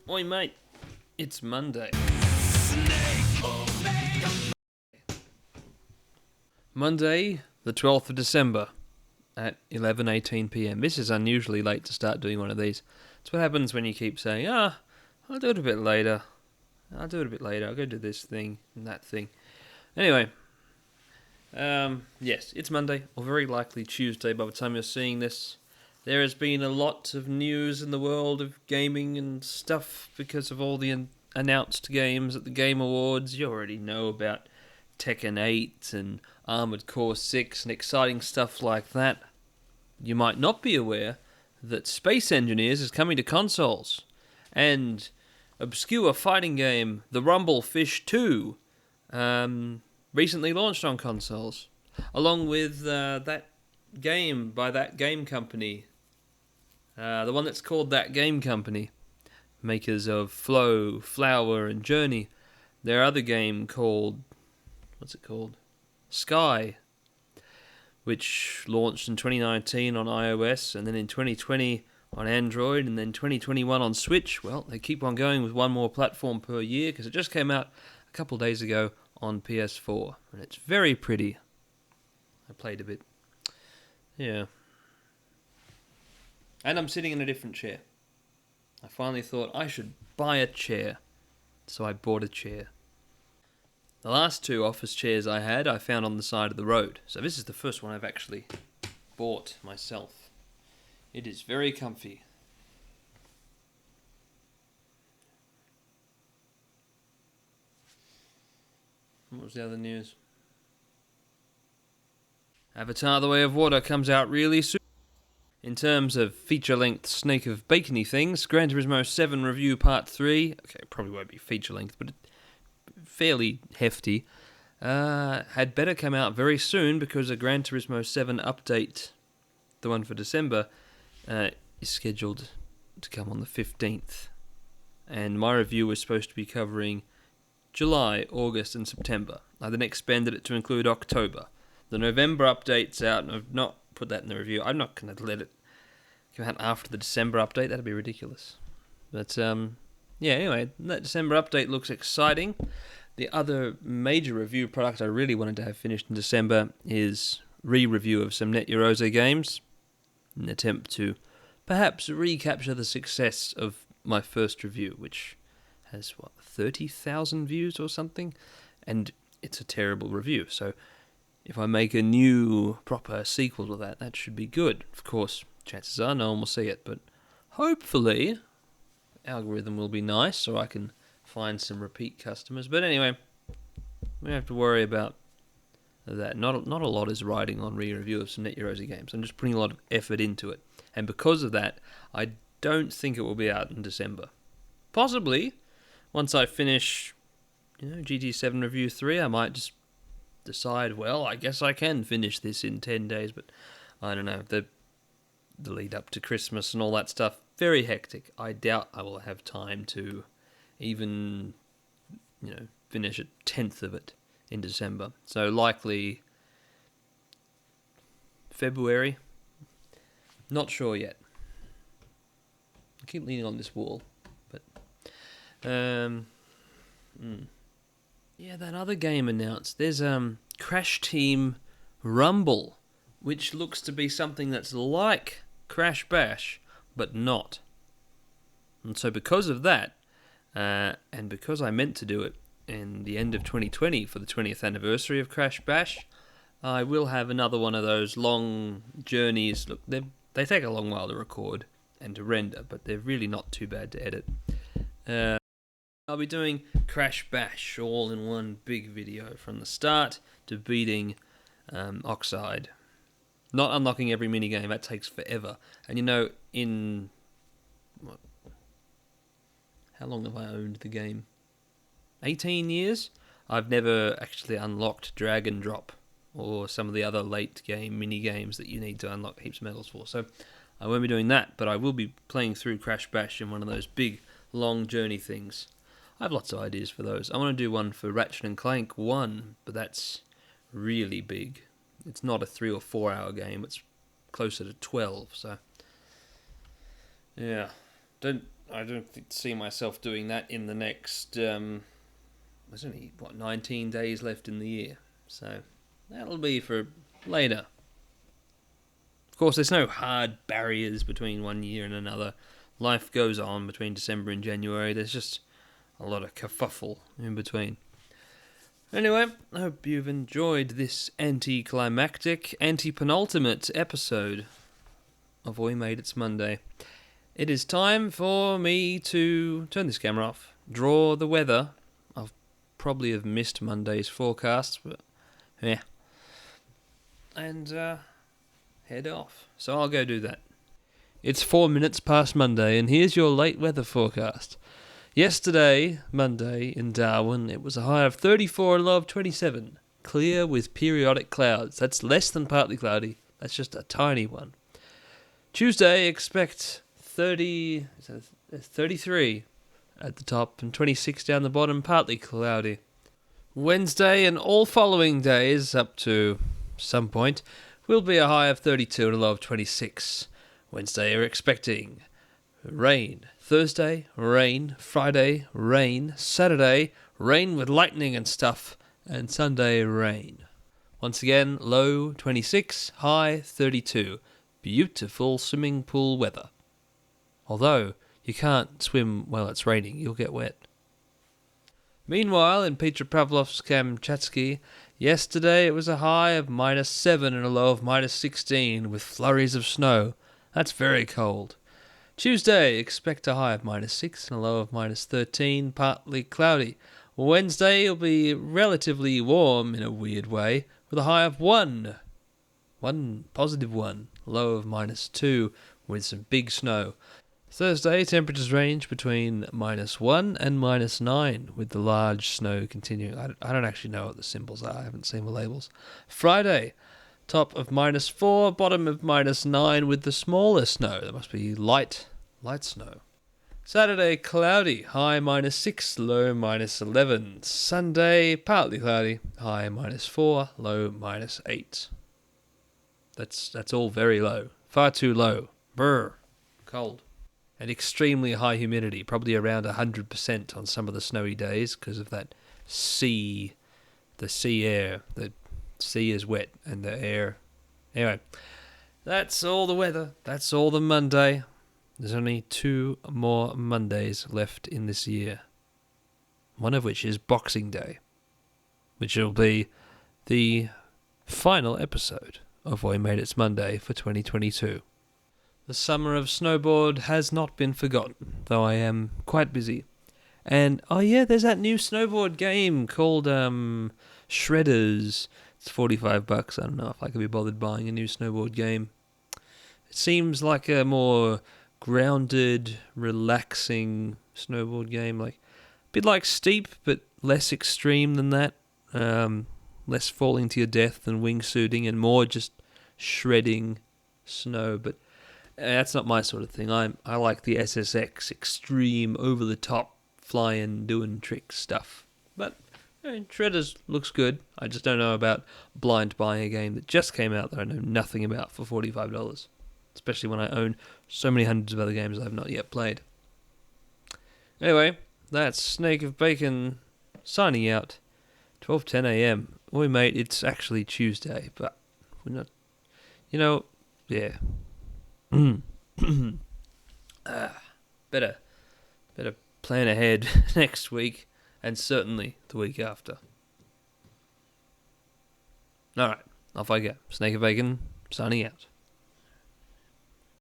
Oi, mate. It's Monday. Monday, the 12th of December at 11:18 p.m. This is unusually late to start doing one of these. It's what happens when you keep saying, I'll do it a bit later. I'll go do this thing and that thing. Anyway, yes, it's Monday, or very likely Tuesday by the time you're seeing this. There has been a lot of news in the world of gaming and stuff because of all the announced games at the Game Awards. You already know about Tekken 8 and Armored Core 6 and exciting stuff like that. You might not be aware that Space Engineers is coming to consoles, and obscure fighting game The Rumble Fish 2 recently launched on consoles, along with that game by that game company, the one that's called That Game Company, makers of Flow, Flower, and Journey. Their other game called, Sky, which launched in 2019 on iOS, and then in 2020 on Android, and then 2021 on Switch. Well, they keep on going with one more platform per year, because it just came out a couple of days ago on PS4, and it's very pretty. I played a bit. Yeah. And I'm sitting in a different chair. I finally thought I should buy a chair, so I bought a chair. The last two office chairs I had, I found on the side of the road. So this is the first one I've actually bought myself. It is very comfy. What was the other news? Avatar: The Way of Water comes out really soon. In terms of feature-length snake of bacony things, Gran Turismo 7 Review Part 3, okay, probably won't be feature-length, but fairly hefty, had better come out very soon because a Gran Turismo 7 update, the one for December, is scheduled to come on the 15th. And my review was supposed to be covering July, August, and September. I then expanded it to include October. The November update's out, and I've not put that in the review. I'm not going to let it come out after the December update. That'd be ridiculous. But, anyway, that December update looks exciting. The other major review product I really wanted to have finished in December is re-review of some Net Yaroze games, in an attempt to perhaps recapture the success of my first review, which has, 30,000 views or something? And it's a terrible review, so if I make a new, proper sequel to that, that should be good. Of course, chances are no one will see it, but hopefully the algorithm will be nice so I can find some repeat customers. But anyway, we don't have to worry about that. Not a lot is riding on re-review of some Net Yaroze games. I'm just putting a lot of effort into it. And because of that, I don't think it will be out in December. Possibly, once I finish GT7 Review 3, I might just decide, well, I guess I can finish this in 10 days, but I don't know. The lead up to Christmas and all that stuff, very hectic. I doubt I will have time to even, finish a tenth of it in December. So likely February. Not sure yet. I keep leaning on this wall, but yeah, that other game announced. There's Crash Team Rumble, which looks to be something that's like Crash Bash, but not. And so because of that, and because I meant to do it in the end of 2020 for the 20th anniversary of Crash Bash, I will have another one of those long journeys. Look, they take a long while to record and to render, but they're really not too bad to edit. I'll be doing Crash Bash all in one big video from the start to beating Oxide. Not unlocking every minigame, that takes forever. And in how long have I owned the game? 18 years? I've never actually unlocked Drag and Drop or some of the other late game mini-games that you need to unlock heaps of medals for. So I won't be doing that, but I will be playing through Crash Bash in one of those big, long journey things. I have lots of ideas for those. I want to do one for Ratchet & Clank 1, but that's really big. It's not a 3 or 4 hour game, it's closer to 12, so yeah. I don't see myself doing that in the next. There's only 19 days left in the year, so that'll be for later. Of course, there's no hard barriers between one year and another. Life goes on between December and January. There's just a lot of kerfuffle in between. Anyway, I hope you've enjoyed this anticlimactic, anti-penultimate episode of We Made It's Monday. It is time for me to turn this camera off, draw the weather. I'll probably have missed Monday's forecast, but yeah. And head off. So I'll go do that. It's 4 minutes past Monday, and here's your late weather forecast. Yesterday, Monday, in Darwin, it was a high of 34 and a low of 27. Clear with periodic clouds. That's less than partly cloudy. That's just a tiny one. Tuesday, expect 33 at the top and 26 down the bottom, partly cloudy. Wednesday and all following days, up to some point, will be a high of 32 and a low of 26. Wednesday, you're expecting rain. Thursday, rain. Friday, rain. Saturday, rain with lightning and stuff. And Sunday, rain. Once again, low 26, high 32. Beautiful swimming pool weather. Although, you can't swim while it's raining, you'll get wet. Meanwhile, in Petropavlovsk-Kamchatsky, yesterday it was a high of -7 and a low of -16 with flurries of snow. That's very cold. Tuesday, expect a high of -6 and a low of -13, partly cloudy. Wednesday will be relatively warm in a weird way, with a high of 1, positive 1, low of -2, with some big snow. Thursday, temperatures range between -1 and -9, with the large snow continuing. I don't actually know what the symbols are. I haven't seen the labels. Friday, top of -4, bottom of -9, with the smaller snow. That must be light snow. Saturday, cloudy, high -6, low -11. Sunday, partly cloudy, high -4, low -8. That's all very low. Far too low. Brr. Cold. And extremely high humidity, probably around 100% on some of the snowy days because of that the sea air. The sea is wet and the air. Anyway, that's all the weather. That's all the Monday. There's only 2 more Mondays left in this year. One of which is Boxing Day, which will be the final episode of We Made It's Monday for 2022. The summer of snowboard has not been forgotten, though I am quite busy. And, oh yeah, there's that new snowboard game called Shredders. It's $45. I don't know if I could be bothered buying a new snowboard game. It seems like a more grounded, relaxing snowboard game. Like a bit like Steep, but less extreme than that. Less falling to your death than wingsuiting and more just shredding snow, but that's not my sort of thing. I like the SSX extreme, over the top, flying, doing trick stuff. But Shredders looks good. I just don't know about blind buying a game that just came out that I know nothing about for $45. Especially when I own so many hundreds of other games I have not yet played. Anyway, that's Snake of Bacon signing out. 12:10 a.m. Oi mate, it's actually Tuesday, but we're not, yeah. Better plan ahead next week and certainly the week after. Alright, off I go. Snake of Bacon, signing out.